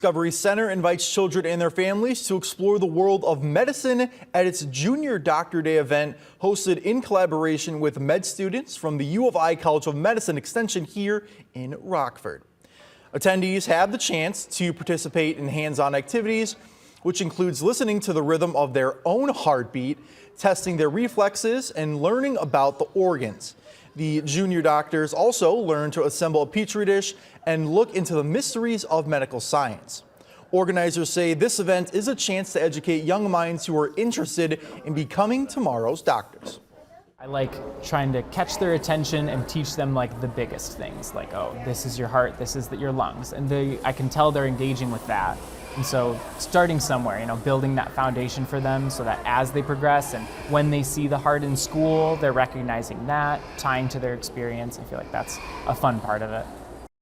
Discovery Center invites children and their families to explore the world of medicine at its Junior Doctor Day event, hosted in collaboration with med students from the U of I College of Medicine Extension here in Rockford. Attendees have the chance to participate in hands-on activities, which includes listening to the rhythm of their own heartbeat, testing their reflexes, and learning about the organs. The junior doctors also learn to assemble a petri dish and look into the mysteries of medical science. Organizers say this event is a chance to educate young minds who are interested in becoming tomorrow's doctors. I like trying to catch their attention and teach them like the biggest things, like, oh, this is your heart, this is your lungs, and I can tell they're engaging with that. And so starting somewhere, building that foundation for them so that as they progress and when they see the heart in school, they're recognizing that, tying to their experience. I feel like that's a fun part of it.